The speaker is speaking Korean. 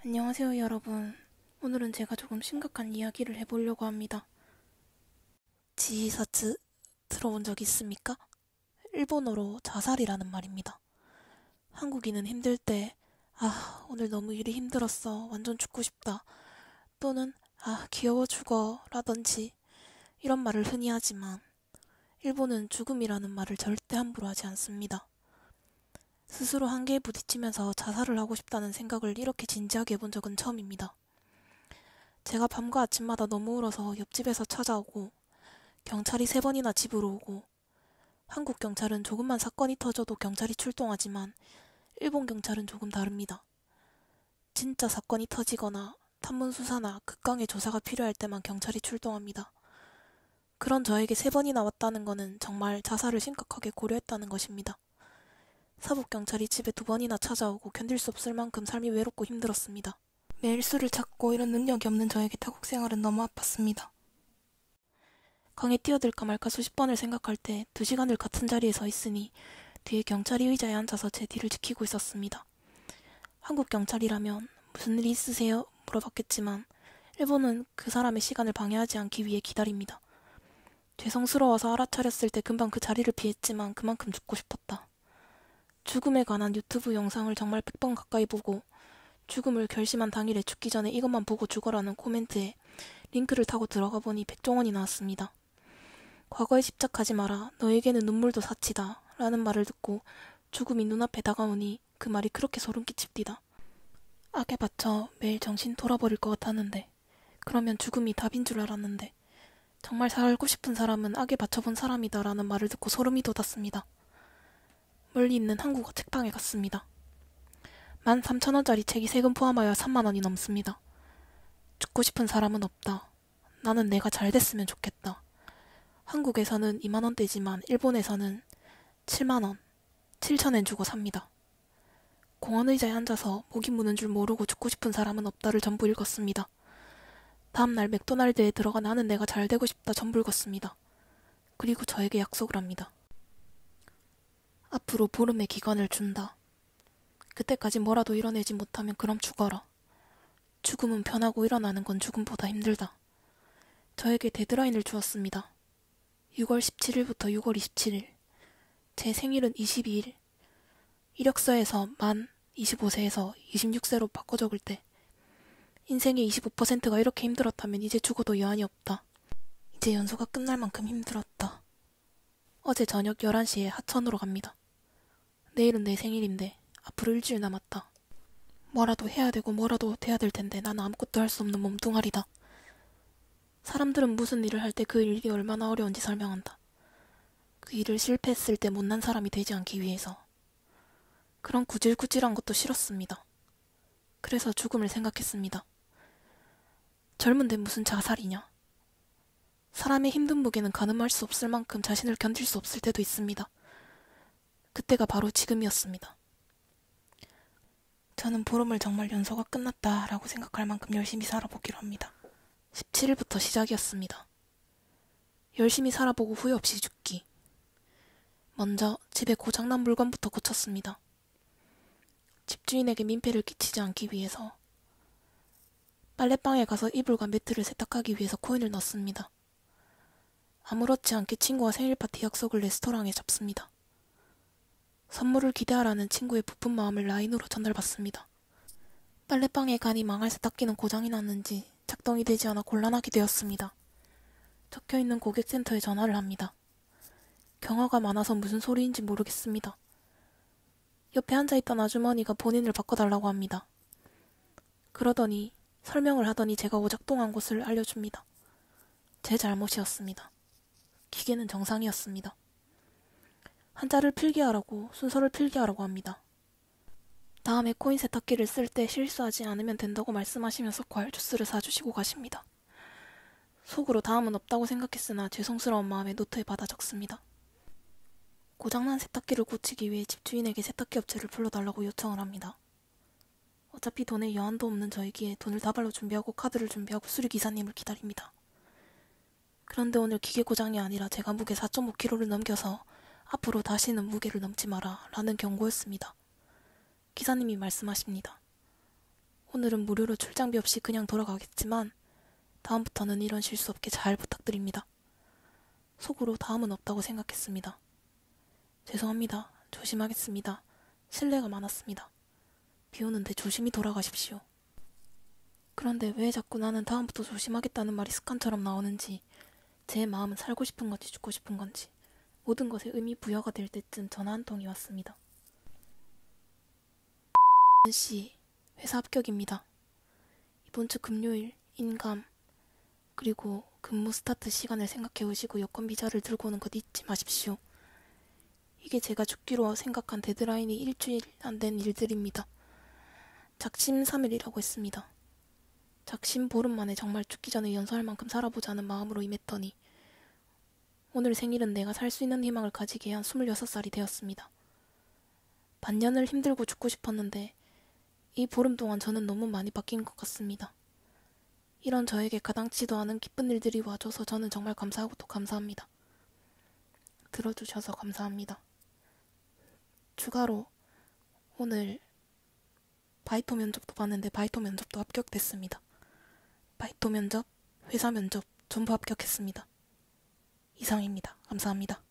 안녕하세요, 여러분. 오늘은 제가 조금 심각한 이야기를 해보려고 합니다. 지사츠 들어본 적 있습니까? 일본어로 자살이라는 말입니다. 한국인은 힘들 때, 오늘 너무 일이 힘들었어. 완전 죽고 싶다. 또는, 귀여워 죽어. 라든지, 이런 말을 흔히 하지만, 일본은 죽음이라는 말을 절대 함부로 하지 않습니다. 스스로 한계에 부딪히면서 자살을 하고 싶다는 생각을 이렇게 진지하게 해본 적은 처음입니다. 제가 밤과 아침마다 너무 울어서 옆집에서 찾아오고 경찰이 3번이나 집으로 오고 한국 경찰은 조금만 사건이 터져도 경찰이 출동하지만 일본 경찰은 조금 다릅니다. 진짜 사건이 터지거나 탐문 수사나 극강의 조사가 필요할 때만 경찰이 출동합니다. 그런 저에게 3번이나 왔다는 거는 정말 자살을 심각하게 고려했다는 것입니다. 사북경찰이 집에 2번이나 찾아오고 견딜 수 없을 만큼 삶이 외롭고 힘들었습니다. 매일 술을 찾고 이런 능력이 없는 저에게 타국 생활은 너무 아팠습니다. 강에 뛰어들까 말까 수십 번을 생각할 때 2시간을 같은 자리에 서 있으니 뒤에 경찰이 의자에 앉아서 제 뒤를 지키고 있었습니다. 한국 경찰이라면 무슨 일이 있으세요? 물어봤겠지만 일본은 그 사람의 시간을 방해하지 않기 위해 기다립니다. 죄송스러워서 알아차렸을 때 금방 그 자리를 피했지만 그만큼 죽고 싶었다. 죽음에 관한 유튜브 영상을 정말 100번 가까이 보고 죽음을 결심한 당일에 죽기 전에 이것만 보고 죽어라는 코멘트에 링크를 타고 들어가 보니 백종원이 나왔습니다. 과거에 집착하지 마라. 너에게는 눈물도 사치다. 라는 말을 듣고 죽음이 눈앞에 다가오니 그 말이 그렇게 소름 끼칩디다. 악에 받쳐 매일 정신 돌아버릴 것 같았는데 그러면 죽음이 답인 줄 알았는데 정말 살고 싶은 사람은 악에 받쳐본 사람이다 라는 말을 듣고 소름이 돋았습니다. 멀리 있는 한국어 책방에 갔습니다. 13,000원짜리 책이 세금 포함하여 30,000원이 넘습니다. 죽고 싶은 사람은 없다. 나는 내가 잘 됐으면 좋겠다. 한국에서는 20,000원대지만 일본에서는 70,000원, 7,000엔 주고 삽니다. 공원 의자에 앉아서 목이 무는 줄 모르고 죽고 싶은 사람은 없다를 전부 읽었습니다. 다음날 맥도날드에 들어가 나는 내가 잘 되고 싶다 전부 읽었습니다. 그리고 저에게 약속을 합니다. 앞으로 보름의 기간을 준다. 그때까지 뭐라도 이뤄내지 못하면 그럼 죽어라. 죽음은 편하고 일어나는 건 죽음보다 힘들다. 저에게 데드라인을 주었습니다. 6월 17일부터 6월 27일. 제 생일은 22일. 이력서에서 만 25세에서 26세로 바꿔 적을 때 인생의 25%가 이렇게 힘들었다면 이제 죽어도 여한이 없다. 이제 연수가 끝날 만큼 힘들었다. 어제 저녁 11시에 하천으로 갑니다. 내일은 내 생일인데 앞으로 일주일 남았다. 뭐라도 해야 되고 뭐라도 돼야 될 텐데 나는 아무것도 할 수 없는 몸뚱아리다. 사람들은 무슨 일을 할 때 그 일이 얼마나 어려운지 설명한다. 그 일을 실패했을 때 못난 사람이 되지 않기 위해서. 그런 구질구질한 것도 싫었습니다. 그래서 죽음을 생각했습니다. 젊은데 무슨 자살이냐. 사람의 힘든 무게는 가늠할 수 없을 만큼 자신을 견딜 수 없을 때도 있습니다. 그때가 바로 지금이었습니다. 저는 보름을 정말 연소가 끝났다라고 생각할 만큼 열심히 살아보기로 합니다. 17일부터 시작이었습니다. 열심히 살아보고 후회 없이 죽기. 먼저 집에 고장난 물건부터 고쳤습니다. 집주인에게 민폐를 끼치지 않기 위해서 빨래방에 가서 이불과 매트를 세탁하기 위해서 코인을 넣습니다. 아무렇지 않게 친구와 생일 파티 약속을 레스토랑에 잡습니다. 선물을 기대하라는 친구의 부푼 마음을 라인으로 전달받습니다. 빨래방에 가니 망할 세탁기는 고장이 났는지 작동이 되지 않아 곤란하게 되었습니다. 적혀있는 고객센터에 전화를 합니다. 경화가 많아서 무슨 소리인지 모르겠습니다. 옆에 앉아있던 아주머니가 본인을 바꿔달라고 합니다. 그러더니 설명을 하더니 제가 오작동한 곳을 알려줍니다. 제 잘못이었습니다. 기계는 정상이었습니다. 한자를 필기하라고 순서를 필기하라고 합니다. 다음에 코인 세탁기를 쓸 때 실수하지 않으면 된다고 말씀하시면서 과일 주스를 사주시고 가십니다. 속으로 다음은 없다고 생각했으나 죄송스러운 마음에 노트에 받아 적습니다. 고장난 세탁기를 고치기 위해 집주인에게 세탁기 업체를 불러달라고 요청을 합니다. 어차피 돈에 여한도 없는 저에게 돈을 다발로 준비하고 카드를 준비하고 수리기사님을 기다립니다. 그런데 오늘 기계 고장이 아니라 제가 무게 4.5kg를 넘겨서 앞으로 다시는 무게를 넘지 마라 라는 경고였습니다. 기사님이 말씀하십니다. 오늘은 무료로 출장비 없이 그냥 돌아가겠지만 다음부터는 이런 실수 없게 잘 부탁드립니다. 속으로 다음은 없다고 생각했습니다. 죄송합니다. 조심하겠습니다. 실례가 많았습니다. 비 오는데 조심히 돌아가십시오. 그런데 왜 자꾸 나는 다음부터 조심하겠다는 말이 습관처럼 나오는지, 제 마음은 살고 싶은 건지 죽고 싶은 건지 모든 것에 의미 부여가 될 때쯤 전화 한 통이 왔습니다. 씨, 회사 합격입니다. 이번 주 금요일 인감 그리고 근무 스타트 시간을 생각해 오시고 여권 비자를 들고 오는 것 잊지 마십시오. 이게 제가 죽기로 생각한 데드라인이 일주일 안 된 일들입니다. 작심 3일이라고 했습니다. 작심 보름 만에 정말 죽기 전에 연소할 만큼 살아보자는 마음으로 임했더니 오늘 생일은 내가 살 수 있는 희망을 가지게 한 26살이 되었습니다. 반년을 힘들고 죽고 싶었는데 이 보름 동안 저는 너무 많이 바뀐 것 같습니다. 이런 저에게 가당치도 않은 기쁜 일들이 와줘서 저는 정말 감사하고 또 감사합니다. 들어주셔서 감사합니다. 추가로 오늘 바이토 면접도 봤는데 바이토 면접도 합격됐습니다. 바이토 면접, 회사 면접 전부 합격했습니다. 이상입니다. 감사합니다.